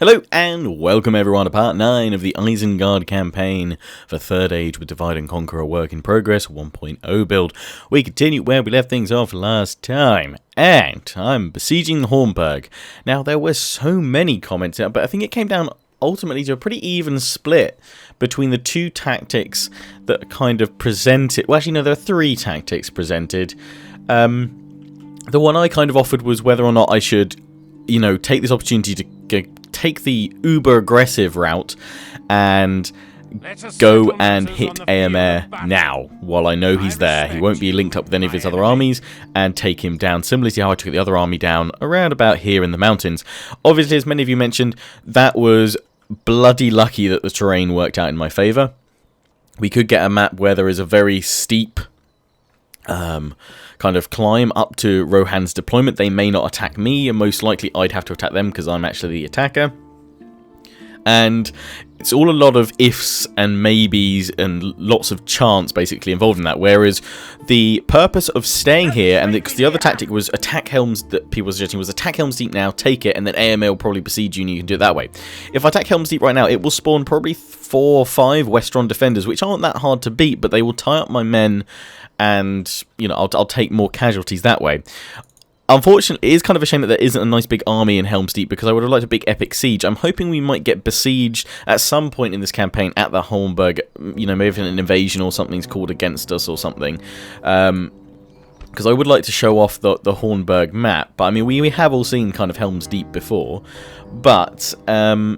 Hello and welcome everyone to part 9 of the Isengard campaign for 3rd Age with Divide and Conquer, a work in progress 1.0 build. We continue where we left things off last time, and I'm besieging the Hornburg. Now there were so many comments, but I think it came down ultimately to a pretty even split between the two tactics that kind of presented. Well, actually no, there are 3 tactics presented. The one I kind of offered was whether or not I should, take this opportunity to take the uber aggressive route and go and hit Arachîr now while I know he's there. He won't be linked up with any of his other armies, and take him down similarly to how I took the other army down around about here in the mountains. Obviously, as many of you mentioned, that was bloody lucky that the terrain worked out in my favour. We could get a map where there is a very steep kind of climb up to Rohan's deployment. They may not attack me, and most likely I'd have to attack them because I'm actually the attacker. And it's all a lot of ifs and maybes and lots of chance basically involved in that. Whereas the purpose of staying here, and because the other tactic was attack Helms, that people were suggesting was attack Helms Deep now, take it, and then Arachîr will probably besiege you and you can do it that way. If I attack Helms Deep right now, it will spawn probably 4 or 5 Westron defenders, which aren't that hard to beat, but they will tie up my men, and I'll take more casualties that way. Unfortunately, it is kind of a shame that there isn't a nice big army in Helm's Deep, because I would have liked a big epic siege. I'm hoping we might get besieged at some point in this campaign at the Hornburg. Maybe if an invasion or something's called against us or something. Because I would like to show off the Hornburg map. But I mean, we have all seen kind of Helm's Deep before. But at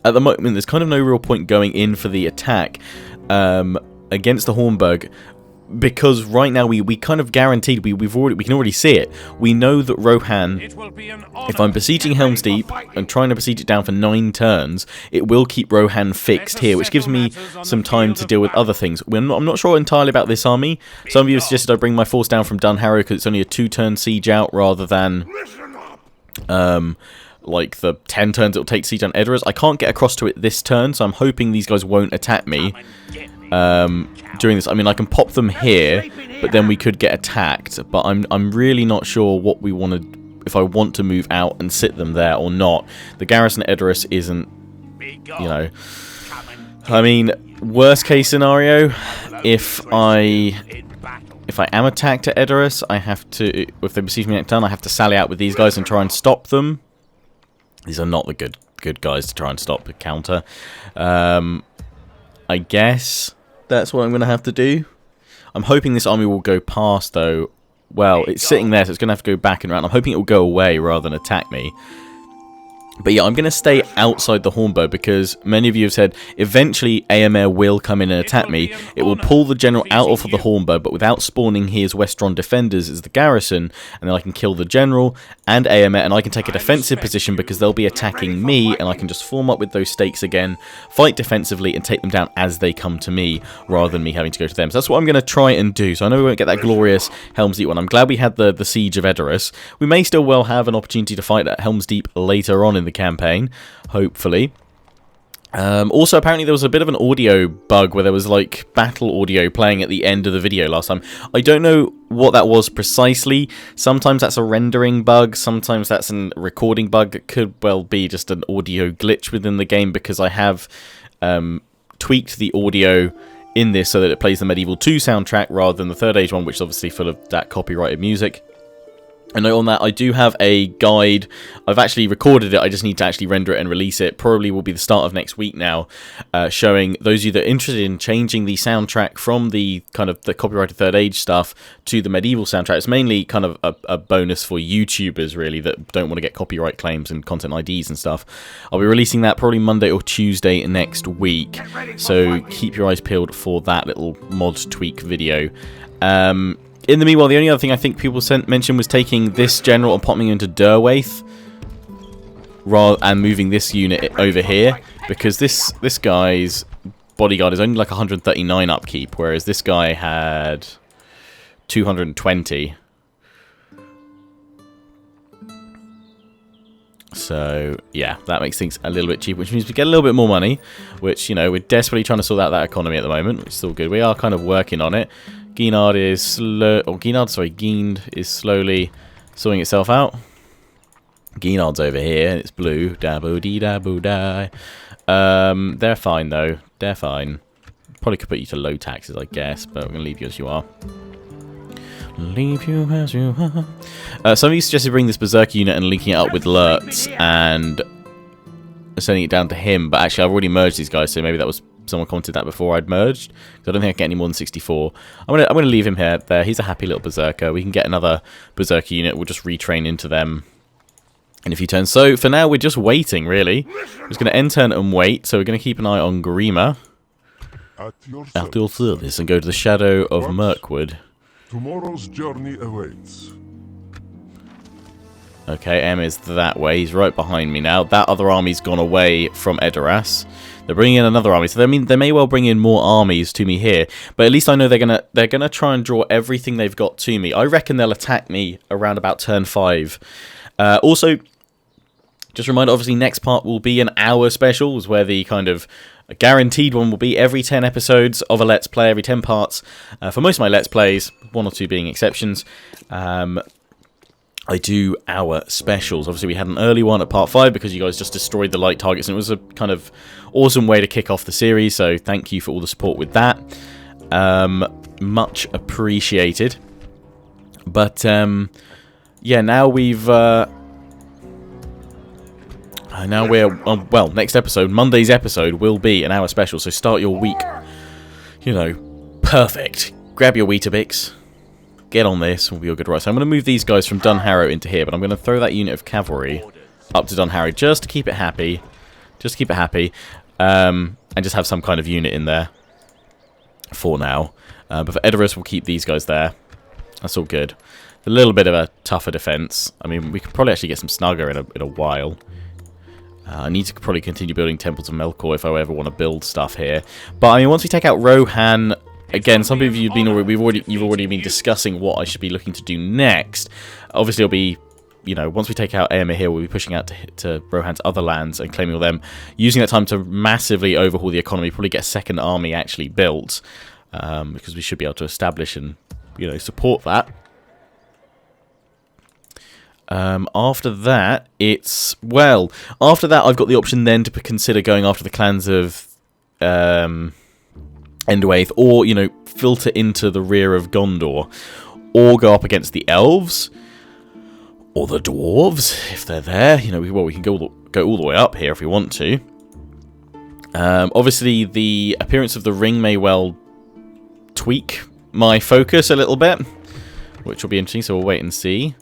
the moment, there's kind of no real point going in for the attack against the Hornburg, because right now we kind of guaranteed we can already see it. We know that Rohan, if I'm besieging Helm's Deep and trying to besiege it down for 9 turns, it will keep Rohan fixed here, which gives me some time to deal with other things. I'm not sure entirely about this army. Some of you have suggested I bring my force down from Dunharrow because it's only a 2-turn siege out rather than like the 10 turns it'll take to siege down Edoras. I can't get across to it this turn, so I'm hoping these guys won't attack me during this. I mean, I can pop them here, but then we could get attacked. But I'm really not sure what we want to, if I want to move out and sit them there or not. The garrison at Edoras isn't, I mean, worst case scenario, if I am attacked at Edoras, I have to, if they besiege me next turn, I have to sally out with these guys and try and stop them. These are not the good guys to try and stop the counter. I guess that's what I'm going to have to do. I'm hoping this army will go past, though. Well, it's sitting there, so it's going to have to go back and around. I'm hoping it will go away rather than attack me. But yeah, I'm going to stay outside the Hornburg because many of you have said eventually Arachîr will come in and attack me. It will pull the general out of the Hornburg, but without spawning his Westron defenders as the garrison, and then I can kill the general and Arachîr, and I can take a defensive position because they'll be attacking me, and I can just form up with those stakes again, fight defensively, and take them down as they come to me, rather than me having to go to them. So that's what I'm going to try and do. So I know we won't get that glorious Helm's Deep one. I'm glad we had the siege of Edoras. We may still well have an opportunity to fight at Helm's Deep later on in the campaign, hopefully. Also, apparently there was a bit of an audio bug where there was like battle audio playing at the end of the video last time. I don't know what that was precisely. Sometimes that's a rendering bug, sometimes that's a recording bug. It could well be just an audio glitch within the game, because I have tweaked the audio in this so that it plays the Medieval 2 soundtrack rather than the 3rd Age one, which is obviously full of that copyrighted music. And on that, I do have a guide. I've actually recorded it. I just need to actually render it and release it. Probably will be the start of next week now, showing those of you that are interested in changing the soundtrack from the kind of the copyrighted 3rd Age stuff to the medieval soundtrack. It's mainly kind of a bonus for YouTubers, really, that don't want to get copyright claims and content IDs and stuff. I'll be releasing that probably Monday or Tuesday next week. So keep your eyes peeled for that little mod tweak video. In the meanwhile, the only other thing I think people mentioned was taking this general and popping into Derwaith and moving this unit over here, because this guy's bodyguard is only like 139 upkeep, whereas this guy had 220. So yeah, that makes things a little bit cheaper, which means we get a little bit more money, which, we're desperately trying to sort out that economy at the moment, which is still good. We are kind of working on it. Gienard is slowly sorting itself out. Guinard's over here, and it's blue. Da-boo-dee-da-boo-die. They're fine, though. They're fine. Probably could put you to low taxes, I guess, but we're going to leave you as you are. Leave you as you are. Somebody suggested bringing this Berserker unit and linking it up with Lurtz and sending it down to him, but actually I've already merged these guys, so maybe that was someone commented that before I'd merged, because I don't think I get any more than 64. I'm gonna leave him here. There, he's a happy little Berserker. We can get another Berserker unit. We'll just retrain into them in a few turns. So for now, we're just waiting, really. We're just going to end turn and wait. So we're going to keep an eye on Grima at your service and go to the Shadow of Mirkwood. Tomorrow's journey awaits. Okay, M is that way. He's right behind me now. That other army's gone away from Edoras. They're bringing in another army, so they may well bring in more armies to me here. But at least I know they're gonna try and draw everything they've got to me. I reckon they'll attack me around about turn 5. Also, just a reminder, obviously next part will be an hour specials, where the kind of guaranteed one will be every 10 episodes of a Let's Play, every 10 parts. For most of my Let's Plays, 1 or 2 being exceptions, I do hour specials. Obviously, we had an early one at part 5 because you guys just destroyed the light targets, and it was a kind of awesome way to kick off the series, so thank you for all the support with that. Much appreciated. But, yeah, now we've... now we're... well, next episode, Monday's episode, will be an hour special, so start your week, you know, perfect. Grab your Weetabix. Get on this, will be all good. Right, so I'm going to move these guys from Dunharrow into here, but I'm going to throw that unit of cavalry up to Dunharrow just to keep it happy. Just to keep it happy. And just have some kind of unit in there for now. But for Edoras, we'll keep these guys there. That's all good. A little bit of a tougher defense. I mean, we could probably actually get some snugger in a while. I need to probably continue building Temples of Melkor if I ever want to build stuff here. But I mean, once we take out Rohan... Again, some of you've already been discussing what I should be looking to do next. Obviously, it'll be, you know, once we take out Aemir here, we'll be pushing out to Rohan's other lands and claiming all them. Using that time to massively overhaul the economy, probably get a second army actually built, because we should be able to establish and, you know, support that. After that, after that, I've got the option then to consider going after the clans of Enderwaith, or, you know, filter into the rear of Gondor, or go up against the elves, or the dwarves, if they're there. You know, we can go all the way up here if we want to. Obviously, the appearance of the ring may well tweak my focus a little bit, which will be interesting, so we'll wait and see.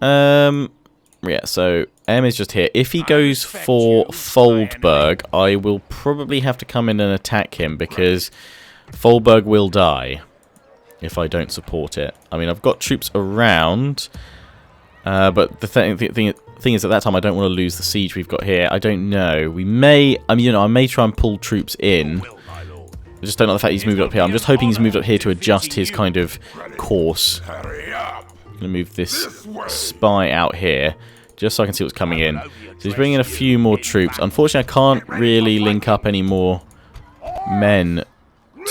Yeah, so M is just here. If he goes for Foldberg, I will probably have to come in and attack him, because Foldberg will die if I don't support it. I mean, I've got troops around, but the thing is, at that time, I don't want to lose the siege we've got here. I don't know. We may, I mean, you know, I may try and pull troops in. I just don't like the fact he's moved up here. I'm just hoping he's moved up here to adjust his kind of course. I'm going to move this spy out here, just so I can see what's coming in. So he's bringing in a few more troops. Unfortunately, I can't really link up any more men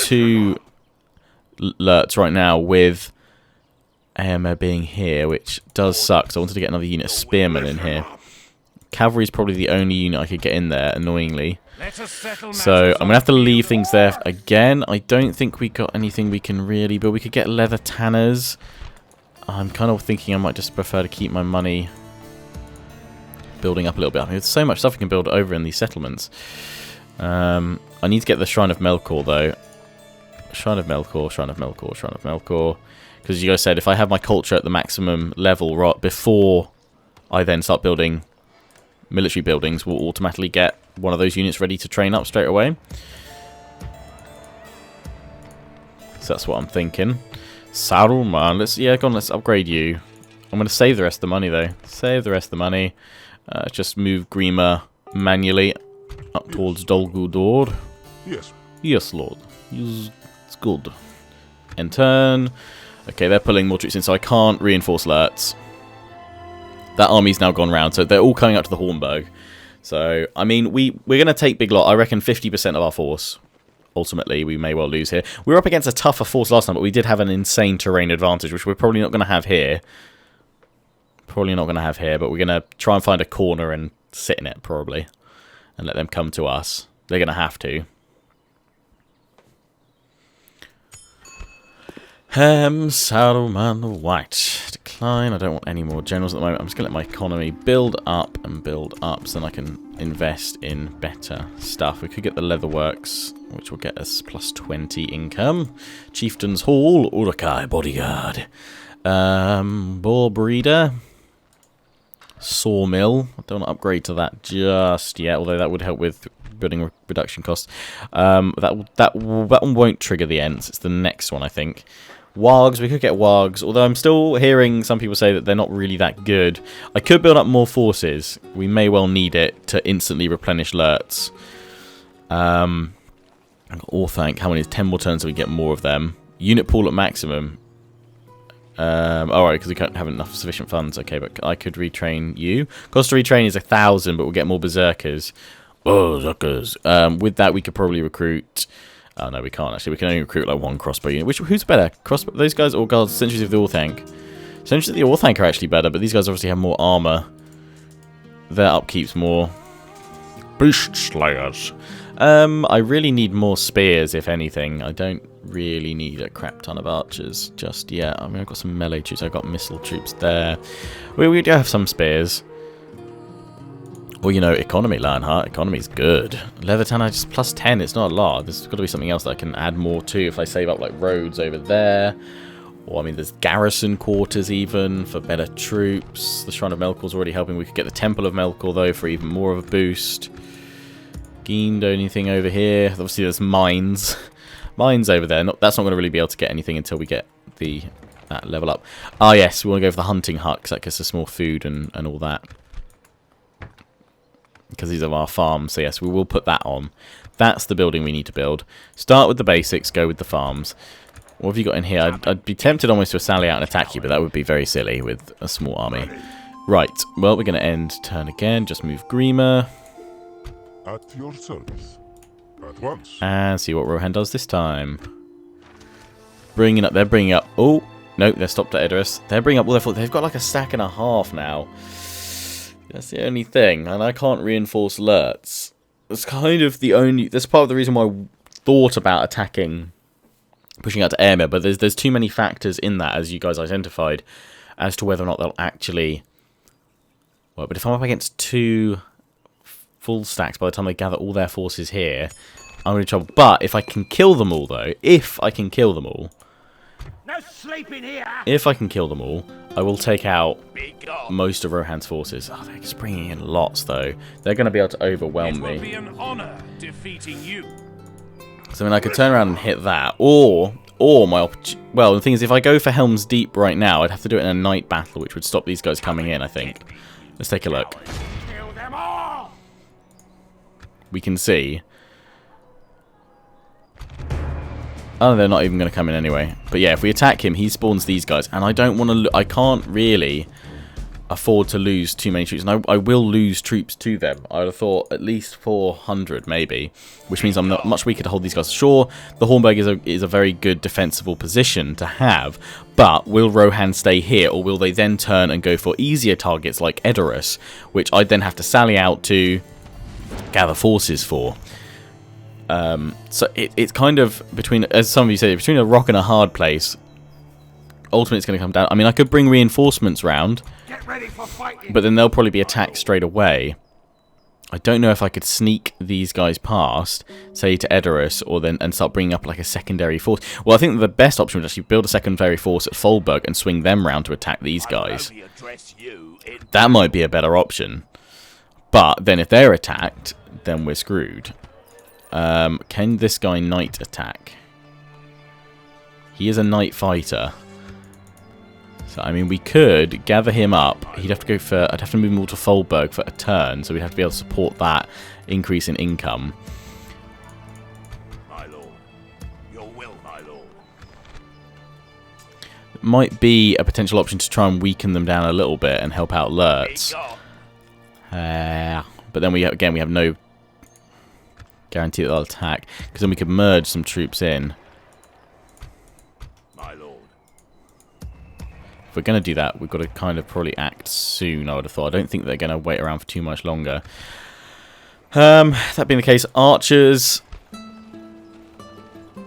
to Lurtz right now with Aemir being here, which does suck, so I wanted to get another unit of spearmen in here. Cavalry is probably the only unit I could get in there, annoyingly. So I'm going to have to leave things there again. I don't think we got anything we can really build. We could get leather tanners. I'm kind of thinking I might just prefer to keep my money building up a little bit. I mean, there's so much stuff we can build over in these settlements. I need to get the Shrine of Melkor, though. Shrine of Melkor, Shrine of Melkor, Shrine of Melkor. Because you guys said if I have my culture at the maximum level right before I then start building military buildings, we'll automatically get one of those units ready to train up straight away. So that's what I'm thinking. Saruman, let's upgrade you. I'm going to save the rest of the money, though. Save the rest of the money. Just move Grima manually up towards Dol Guldur. Yes. Yes, Lord. It's good. End turn. Okay, they're pulling more troops in, so I can't reinforce Lurtz. That army's now gone round, so they're all coming up to the Hornburg. So, I mean, we're going to take big lot. I reckon 50% of our force. Ultimately, we may well lose here. We were up against a tougher force last time, but we did have an insane terrain advantage, which we're probably not going to have here. Probably not going to have here, but we're going to try and find a corner and sit in it, probably. And let them come to us. They're going to have to. HELMS, Saddleman, White. Decline. I don't want any more generals at the moment. I'm just going to let my economy build up and build up so then I can invest in better stuff. We could get the Leatherworks, which will get us plus 20 income. Chieftain's Hall, Urukai Bodyguard. Boar Breeder. Sawmill. I don't want to upgrade to that just yet, although that would help with building reduction costs. That one won't trigger the Ents. It's the next one, I think. Wargs, we could get Wargs, although I'm still hearing some people say that they're not really that good. I could build up more forces. We may well need it to instantly replenish alerts. Orthanc, how many? 10 more turns so we get more of them. Unit pool at maximum. Alright, because we can't have enough sufficient funds. Okay, but I could retrain you. Cost to retrain is 1,000, but we'll get more berserkers. Oh, Zuckers. With that, we could probably recruit... Oh, no, we can't, actually. We can only recruit, like, one crossbow unit. Who's better? Those guys or guards? Sentries of the Orthanc? Sentries of the Orthanc are actually better, but these guys obviously have more armor. Their upkeep's more. Beast Slayers. I really need more spears, if anything. I don't really need a crap ton of archers just yet. I mean, I've got some melee troops. I've got missile troops there. We do have some spears. Or, you know, economy, Lionheart. Economy's good. Leather tanner, just plus 10. It's not a lot. There's got to be something else that I can add more to if I save up, like, roads over there. Or, I mean, there's garrison quarters, even, for better troops. The Shrine of Melkor's already helping. We could get the Temple of Melkor, though, for even more of a boost. Gained anything over here? Obviously, there's mines. Mines over there. That's not going to really be able to get anything until we get that level up. Ah, yes, we want to go for the hunting hut, because that gets us more food and all that. Because these are our farms, so yes, we will put that on. That's the building we need to build. Start with the basics, go with the farms. What have you got in here? I'd be tempted almost to sally out and attack you, but that would be very silly with a small army. Right, well, we're going to end turn again. Just move Grima. At your service. At once. And see what Rohan does this time. They're bringing up... Oh, no, they're stopped at Idris. They're bringing up all their forces. They've got like a stack and a half now. That's the only thing, and I can't reinforce alerts. That's kind of the only... That's part of the reason why I thought about attacking, pushing out to Airmere, but there's too many factors in that, as you guys identified, as to whether or not they'll actually... Well, but if I'm up against 2 full stacks by the time they gather all their forces here, I'm going to trouble. But if I can kill them all, though, if I can kill them all... No sleeping here. If I can kill them all, I will take out most of Rohan's forces. Oh, they're just bringing in lots, though. They're going to be able to overwhelm me. It will be an honor defeating you. So, I mean, I could turn around and hit that. Or my... Well, the thing is, if I go for Helm's Deep right now, I'd have to do it in a night battle, which would stop these guys coming in, I think. Let's take a look. Kill them all. We can see... Oh, they're not even going to come in anyway. But yeah, if we attack him, he spawns these guys. And I don't want to... I can't really afford to lose too many troops. And I will lose troops to them. I would have thought at least 400, maybe. Which means I'm not much weaker to hold these guys. Sure, the Hornburg is a very good defensible position to have. But will Rohan stay here? Or will they then turn and go for easier targets like Edoras? Which I'd then have to sally out to gather forces for. So it's kind of between, as some of you say, between a rock and a hard place. Ultimately, it's going to come down. I mean, I could bring reinforcements round, Get ready for fighting. but then they'll probably be attacked straight away. I don't know if I could sneak these guys past, say to Edoras, or then and start bringing up like a secondary force. Well, I think the best option would actually build a secondary force at Folberg and swing them round to attack these guys. That might be a better option. But then if they're attacked, then we're screwed. Can this guy knight attack? He is a knight fighter. So, I mean, we could gather him up. He'd have to go for... I'd have to move him all to Folberg for a turn, so we'd have to be able to support that increase in income. My lord. Your will, my lord. It might be a potential option to try and weaken them down a little bit and help out alerts. But then we have no guarantee that they'll attack, because then we could merge some troops in. My lord. we're going to do that, we've got to kind of probably act soon, I would have thought. I don't think they're going to wait around for too much longer. That being the case, archers...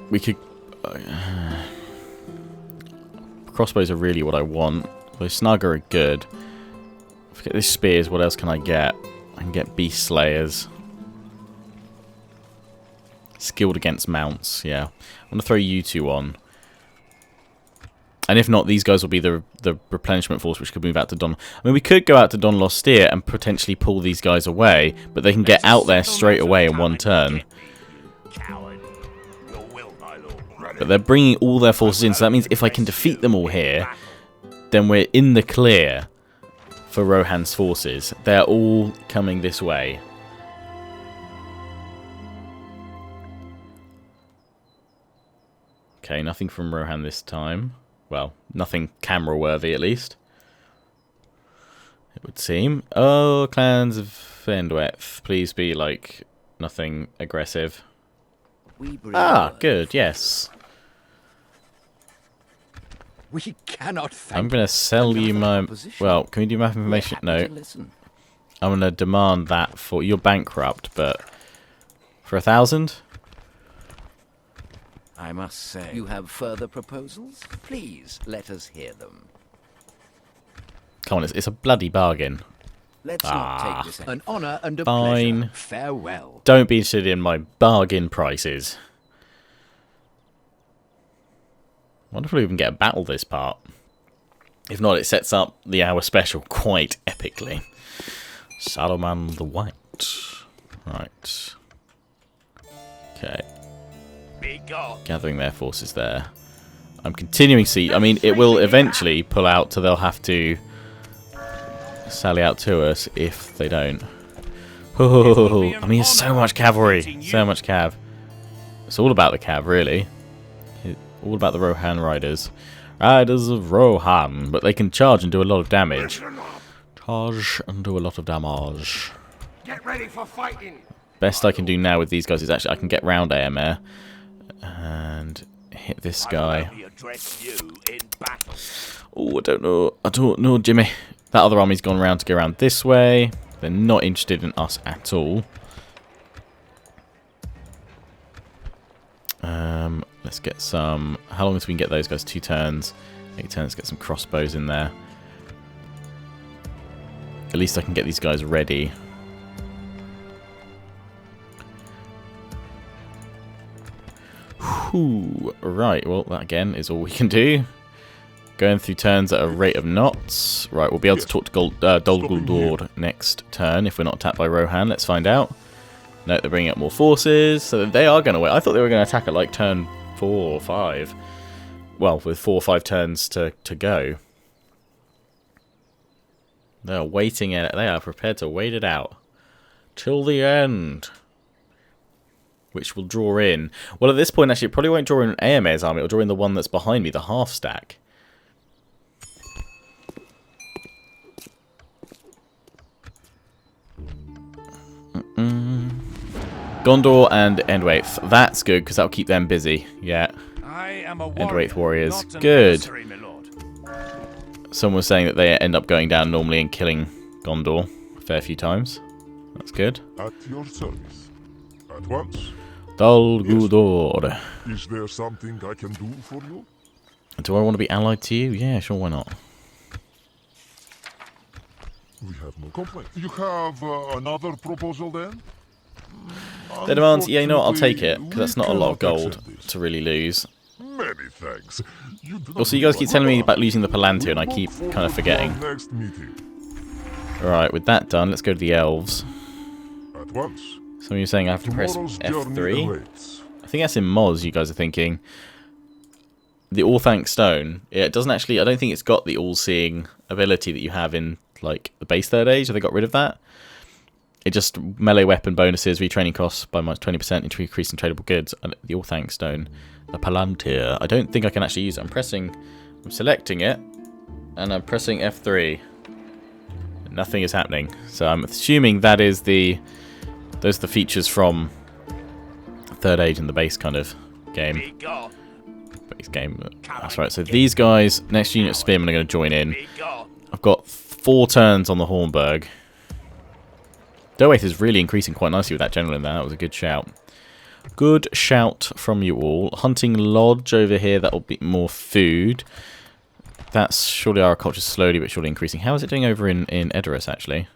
We could... crossbows are really what I want. Those snugger are good. Forget these spears, what else can I get? I can get beast slayers. Skilled against mounts, yeah. I'm going to throw you two on. And if not, these guys will be the replenishment force, which could move out to Don... I mean, we could go out to Don Losteer and potentially pull these guys away, but they can get out there straight away in one turn. But they're bringing all their forces in, so that means if I can defeat them all here, then we're in the clear for Rohan's forces. They're all coming this way. Okay, nothing from Rohan this time. Well, nothing camera-worthy, at least. It would seem. Oh, clans of Fendweth. Please be, like, nothing aggressive. Ah, good, yes. We cannot I'm going to sell you my... Well, can we do map information? No. I'm going to demand that for... You're bankrupt, but... For 1,000? I must say. You have further proposals? Please, let us hear them. Come on, it's a bloody bargain. Let's not take this an honor and a fine. Pleasure. Farewell. Don't be interested in my bargain prices. I wonder if we can get a battle this part. If not, it sets up the hour special quite epically. Saruman the White. Right. Okay. Gathering their forces there. I'm continuing to see... I mean, it will eventually pull out, so they'll have to sally out to us if they don't. Oh, I mean, there's so much cavalry. So much cav. It's all about the cav, really. All about the Rohan riders. Riders of Rohan. But they can charge and do a lot of damage. Charge and do a lot of damage. Get ready for fighting. Best I can do now with these guys is actually I can get round AMR and hit this guy. Oh, I don't know. I don't know, Jimmy. That other army's gone around to go around this way. They're not interested in us at all. Let's get some... How long until we can get those guys? 2 turns. 8 turns. Get some crossbows in there. At least I can get these guys ready. Whew. Right, well, that again is all we can do. Going through turns at a rate of knots. Right, we'll be able to talk to Dol Guldur next turn if we're not attacked by Rohan. Let's find out. No, they're bringing up more forces, so they are going to wait. I thought they were going to attack at like turn 4 or 5. Well, with 4 or 5 turns to go. They are waiting it. They are prepared to wait it out till the end, which will draw in. Well, at this point, actually, it probably won't draw in AMA's army. It'll draw in the one that's behind me, the half stack. Gondor and Endwaith. That's good, because that'll keep them busy. Yeah. Endwaith warriors. Good. Someone was saying that they end up going down normally and killing Gondor a fair few times. That's good. At your service. At once. Dol Guldur. Is there something I can do for you? Do I want to be allied to you? Yeah, sure, why not? We have no complaint. You have another proposal then? They demand, yeah, you know what, I'll take it, because that's not a lot of gold to really lose. Many thanks. Also, you guys keep telling me about losing the Palantir, and I keep kind of forgetting. Next meeting. Alright, with that done, let's go to the elves. At once. Some of you are saying I have to press F3. I think that's in Moz, you guys are thinking. The All-Thank Stone, it doesn't actually, I don't think it's got the all-seeing ability that you have in, like, the base 3rd Age. Have they got rid of that? It just melee weapon bonuses, retraining costs by minus 20%, increase in tradable goods, and the All-Thank Stone. The Palantir. I don't think I can actually use it. I'm selecting it, and I'm pressing F3. Nothing is happening. So I'm assuming that is those are the features from 3rd Age and the base kind of game. But this game. That's right. So these guys, next unit of spearmen are going to join in. I've got 4 turns on the Hornburg. Doeth is really increasing quite nicely with that general in there. That was a good shout. Good shout from you all. Hunting Lodge over here. That'll be more food. That's surely our culture slowly but surely increasing. How is it doing over in Edoras, actually?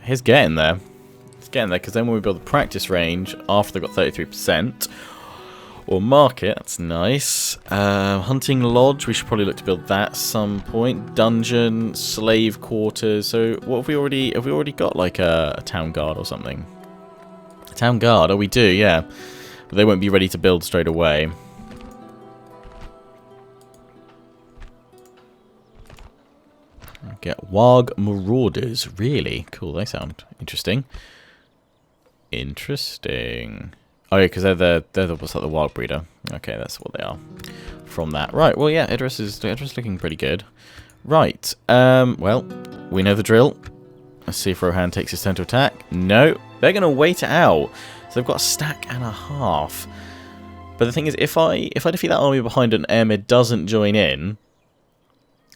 It's getting there. It's getting there, because then when we build the practice range, after they've got 33%, or market, that's nice. Hunting Lodge, we should probably look to build that at some point. Dungeon, slave quarters. So what have we already got, like a town guard or something? A town guard? Oh, we do, yeah. But they won't be ready to build straight away. Get Warg Marauders. Really? Cool, they sound interesting. Interesting. Oh yeah, because they're what's like the wild breeder. Okay, that's what they are. From that. Right, well yeah, Idris is looking pretty good. Right. Well, we know the drill. Let's see if Rohan takes his turn to attack. No. They're gonna wait it out. So they've got a stack and a half. But the thing is, if I defeat that army behind and Airmid doesn't join in,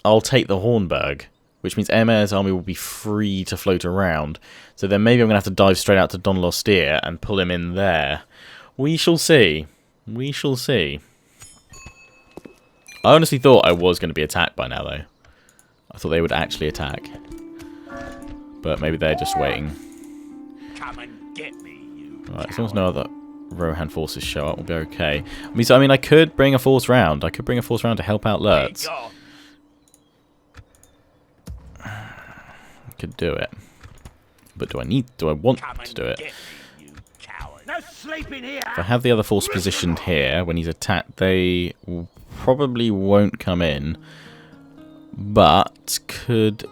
I'll take the Hornburg. Which means Airmair's army will be free to float around. So then maybe I'm going to have to dive straight out to Don Lostier and pull him in there. We shall see. We shall see. I honestly thought I was going to be attacked by now, though. I thought they would actually attack. But maybe they're just waiting. Come and get me, you Alright, as long as no other Rohan forces show up, we'll be okay. I mean, I could bring a force round. I could bring a force round to help out Lurtz. Could do it, but do I want to do it? No sleeping here. If I have the other force positioned here when he's attacked, they probably won't come in, but could...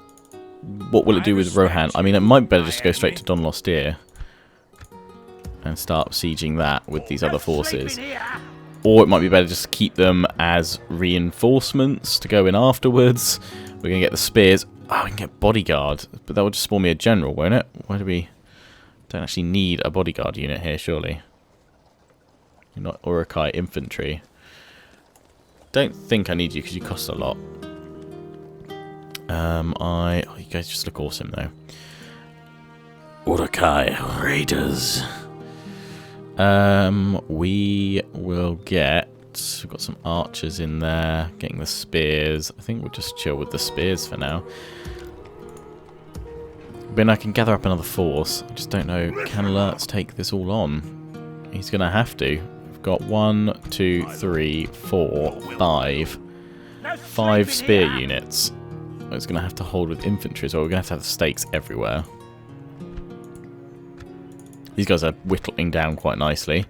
What will it do with Rohan? I mean, it might be better just to go straight to Don Lostier and start sieging that with these other forces, or it might be better just to keep them as reinforcements to go in afterwards. We're going to get the spears. Oh, we can get bodyguard, but that will just spawn me a general, won't it? Why do we... Don't actually need a bodyguard unit here, surely. You're not Urukai infantry. Don't think I need you, because you cost a lot. Oh, you guys just look awesome, though. Urukai Raiders. We will get... We've got some archers in there, getting the spears. I think we'll just chill with the spears for now. Then I can gather up another force. I just don't know, can Lurtz take this all on? He's going to have to. We've got 1, 2, 3, 4, 5. 5 spear units. It's going to have to hold with infantry, so we're going to have the stakes everywhere. These guys are whittling down quite nicely.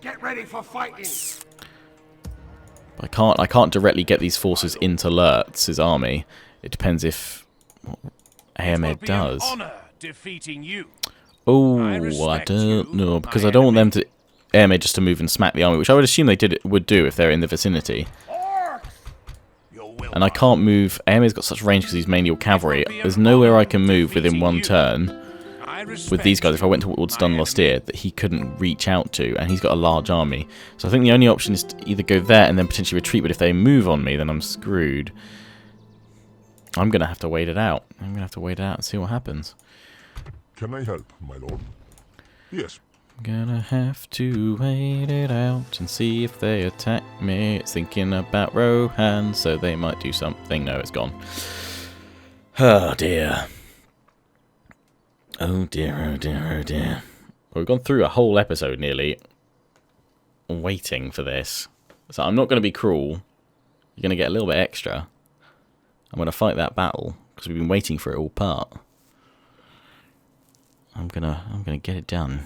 Get ready for fighting. I can't directly get these forces into Lurtz's army. It depends if what Airmed does. Oh, I don't know, because I don't want them to Airmed just to move and smack the army, which I would assume they would do if they're in the vicinity. And I can't move. Airmed's got such range because he's mainly all cavalry. There's nowhere I can move within one turn with these guys if I went towards Don Lostier that he couldn't reach out to, and he's got a large army. So I think the only option is to either go there and then potentially retreat, but if they move on me, then I'm screwed. I'm going to have to wait it out. I'm going to have to wait it out and see what happens. Can I help, my lord? Yes. I'm going to have to wait it out and see if they attack me. It's thinking about Rohan, so they might do something. No, it's gone. Oh, dear. Oh dear, oh dear, oh dear. Well, we've gone through a whole episode nearly waiting for this. So I'm not going to be cruel. You're going to get a little bit extra. I'm going to fight that battle because we've been waiting for it all part. I'm gonna get it done.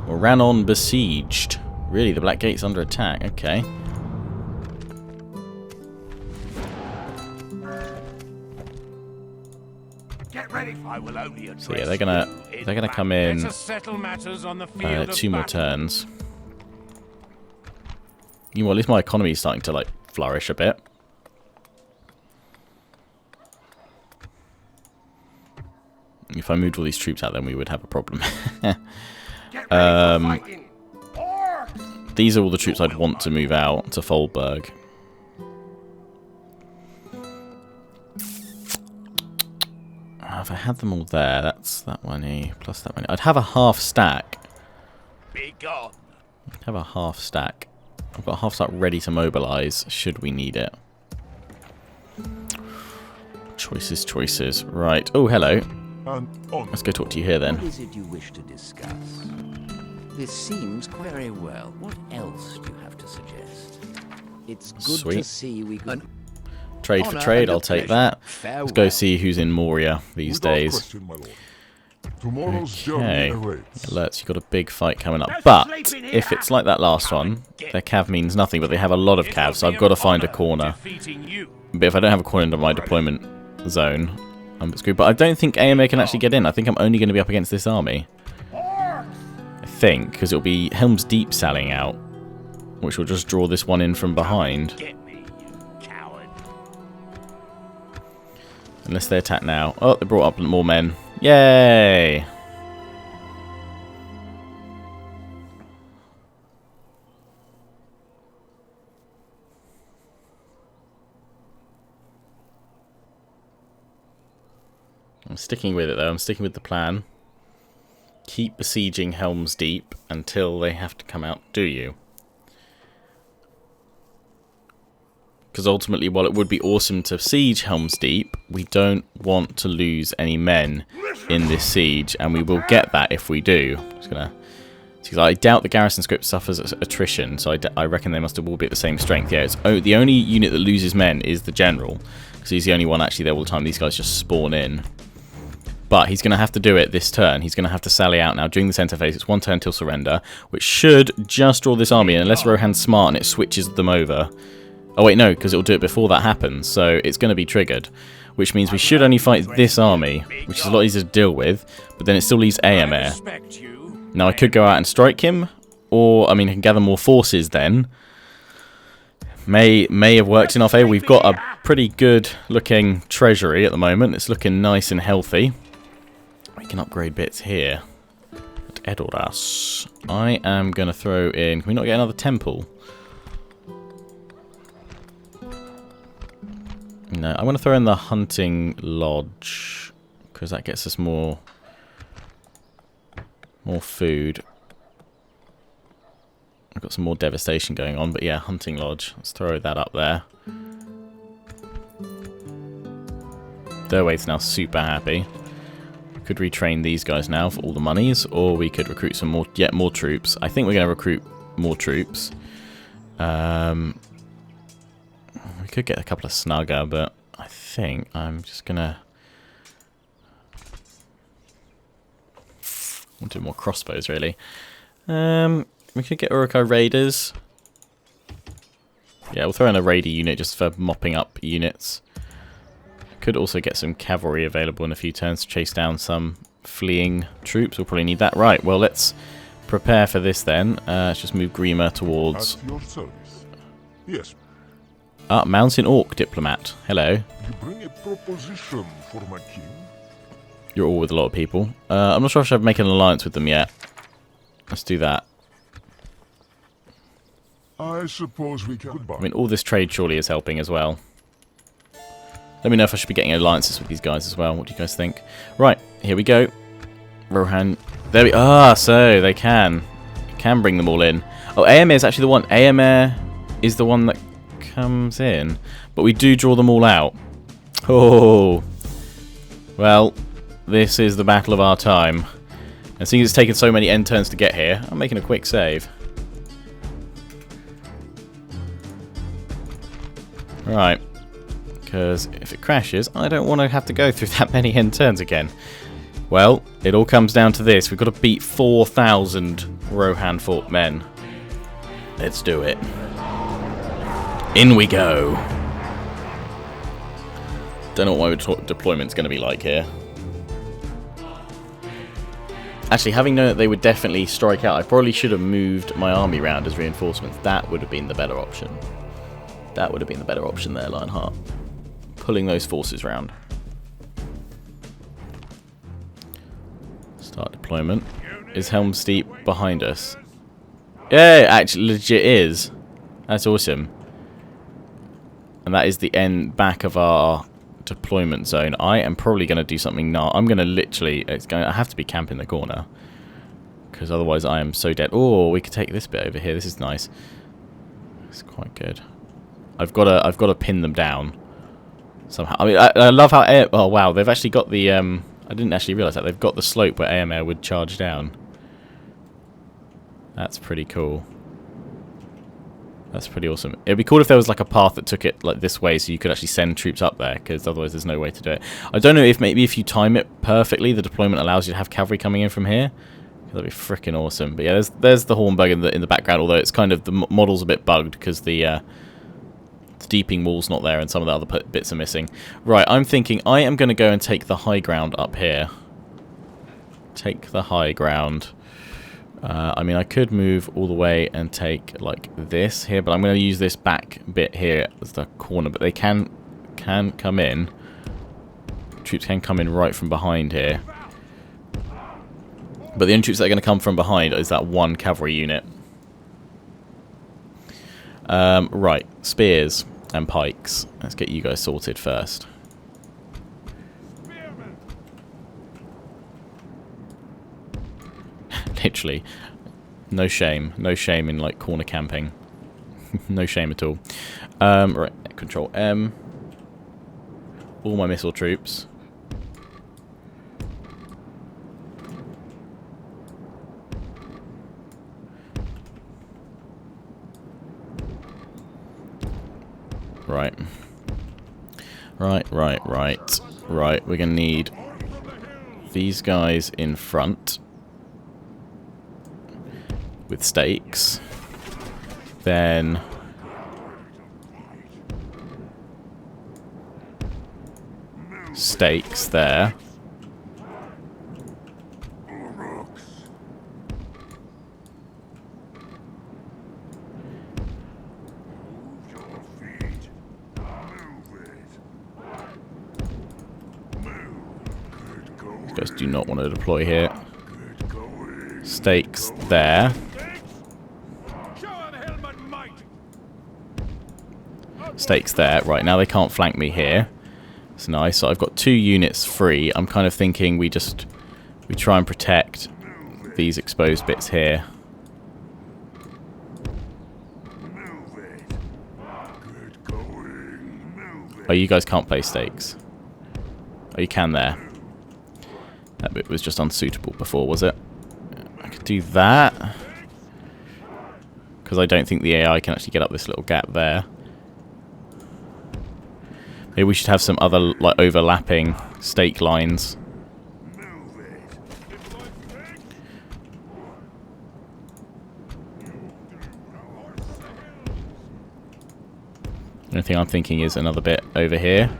Well, Ranon besieged. Really, the Black Gate's under attack. Okay. Get ready. I will only address So yeah, they're gonna come in 2 more turns. You know, at least my economy is starting to like flourish a bit. If I moved all these troops out, then we would have a problem. Get ready for fighting. These are all the troops I'd want to move out to Folberg. If I had them all there, that's that money plus that money. I'd have a half stack. Be gone. I'd have a half stack. I've got a half stack ready to mobilise should we need it. Choices, choices. Right. Oh, hello. Let's go talk to you here then. What is it you wish to discuss? This seems very well. What else do you have to suggest? It's good Sweet. to see we could... Trade for trade, I'll take that. Let's go see who's in Moria these days. Okay. Alerts, you've got a big fight coming up. But if it's like that last one, their cav means nothing, but they have a lot of cav, so I've got to find a corner. But if I don't have a corner into my deployment zone, I'm screwed. But I don't think AMA can actually get in. I think I'm only going to be up against this army. I think, because it'll be Helm's Deep sallying out, which will just draw this one in from behind. Unless they attack now. Oh, they brought up more men. Yay! I'm sticking with it though. I'm sticking with the plan. Keep besieging Helm's Deep until they have to come out. Do you? Because ultimately, while it would be awesome to siege Helm's Deep, we don't want to lose any men in this siege, and we will get that if we do. I'm just gonna, because I doubt the garrison script suffers attrition, so I reckon they must have all be at the same strength. Yeah, it's, the only unit that loses men is the general, because he's the only one actually there all the time. These guys just spawn in. But he's going to have to do it this turn. He's going to have to sally out now during the centre phase. It's one turn till surrender, which should just draw this army, unless Rohan's smart and it switches them over. Oh wait, no, because it'll do it before that happens, so it's going to be triggered. Which means we should only fight this army, which is a lot easier to deal with, but then it still leaves AMR. Now I could go out and strike him, or, I mean, I can gather more forces then. May have worked in our favour. We've got a pretty good looking treasury at the moment. It's looking nice and healthy. We can upgrade bits here. At Edoras. I am going to throw in... Can we not get another temple? No, I want to throw in the hunting lodge, because that gets us more food. I've got some more devastation going on, but yeah, hunting lodge. Let's throw that up there. Derwaith's now super happy. We could retrain these guys now for all the monies, or we could recruit some more, yet more troops. I think we're going to recruit more troops. We could get a couple of snugger, but I think I'm just gonna want to do more crossbows really. We could get Urukai raiders. Yeah, we'll throw in a raider unit just for mopping up units. Could also get some cavalry available in a few turns to chase down some fleeing troops. We'll probably need that. Right, well let's prepare for this then. Let's just move Grima towards... At your service. Yes. Ah, Mountain Orc Diplomat. Hello. You bring a proposition for my king? You're all with a lot of people. I'm not sure if I should make an alliance with them yet. Let's do that. I suppose we can. Goodbye. I mean, all this trade surely is helping as well. Let me know if I should be getting alliances with these guys as well. What do you guys think? Right, here we go. Rohan. There we... Ah, so they can bring them all in. Oh, AMR is actually the one... AMR is the one that comes in. But we do draw them all out. Oh. Well, this is the battle of our time. And seeing as it's taken so many end turns to get here, I'm making a quick save. Right. Because if it crashes, I don't want to have to go through that many end turns again. Well, it all comes down to this. We've got to beat 4,000 Rohan fought men. Let's do it. In we go. Don't know what my deployment's going to be like here. Actually, having known that they would definitely strike out, I probably should have moved my army round as reinforcements. That would have been the better option. That would have been the better option there, Lionheart. Pulling those forces round. Start deployment. Is Helm's Deep behind us? Yeah, actually legit is. That's awesome. And that is the end back of our deployment zone. I am probably going to do something now. I'm going to literally... I have to be camping the corner. Because otherwise I am so dead. Oh, we could take this bit over here. This is nice. It's quite good. I've got to pin them down. Somehow. I mean, I love how... Oh, wow. They've actually got the... I didn't actually realise that. They've got the slope where AMR would charge down. That's pretty cool. That's pretty awesome. It'd be cool if there was like a path that took it like this way so you could actually send troops up there, because otherwise there's no way to do it. I don't know if maybe if you time it perfectly, the deployment allows you to have cavalry coming in from here. That'd be freaking awesome. But yeah, there's the Hornburg in the background, although it's kind of... The model's a bit bugged because the deeping wall's not there and some of the other bits are missing. Right, I'm thinking I am going to go and take the high ground up here. Take the high ground. I mean, I could move all the way and take like this here, but I'm going to use this back bit here as the corner. But they can come in. Troops can come in right from behind here. But the only troops that are going to come from behind is that one cavalry unit. Right, spears and pikes. Let's get you guys sorted first. Literally, no shame in like corner camping. No shame at all. Right, Control M. All my missile troops. Right. Right, we're going to need these guys in front with stakes. Then stakes there. These guys do not want to deploy here. Stakes there. Stakes there. Right, now they can't flank me here. It's nice. So I've got 2 units free. I'm kind of thinking we try and protect these exposed bits here. Oh, you guys can't place stakes. Oh, you can there. That bit was just unsuitable before, was it? I could do that. Because I don't think the AI can actually get up this little gap there. Maybe we should have some other like overlapping stake lines. The only thing I'm thinking is another bit over here.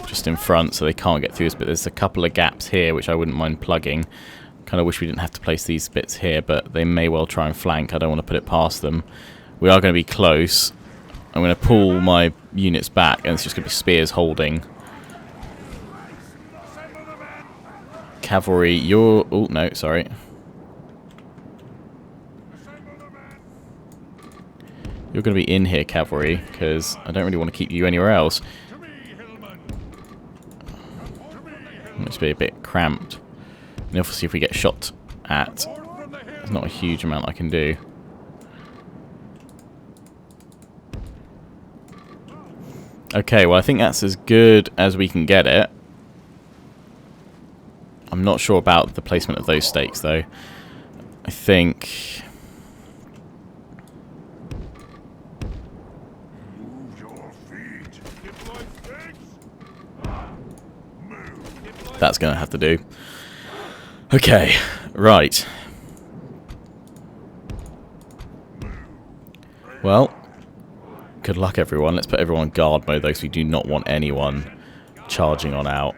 Just in front so they can't get through this, but there's a couple of gaps here which I wouldn't mind plugging. Kind of wish we didn't have to place these bits here, but they may well try and flank. I don't want to put it past them. We are going to be close. I'm going to pull my units back, and it's just going to be spears holding. Cavalry, you're... Oh, no, sorry. You're going to be in here, cavalry, because I don't really want to keep you anywhere else. It's be a bit cramped. And obviously if we get shot at, there's not a huge amount I can do. Okay, well I think that's as good as we can get it. I'm not sure about the placement of those stakes though. I think... that's going to have to do. Okay, right. Well, good luck everyone. Let's put everyone in guard mode though, because we do not want anyone charging on out.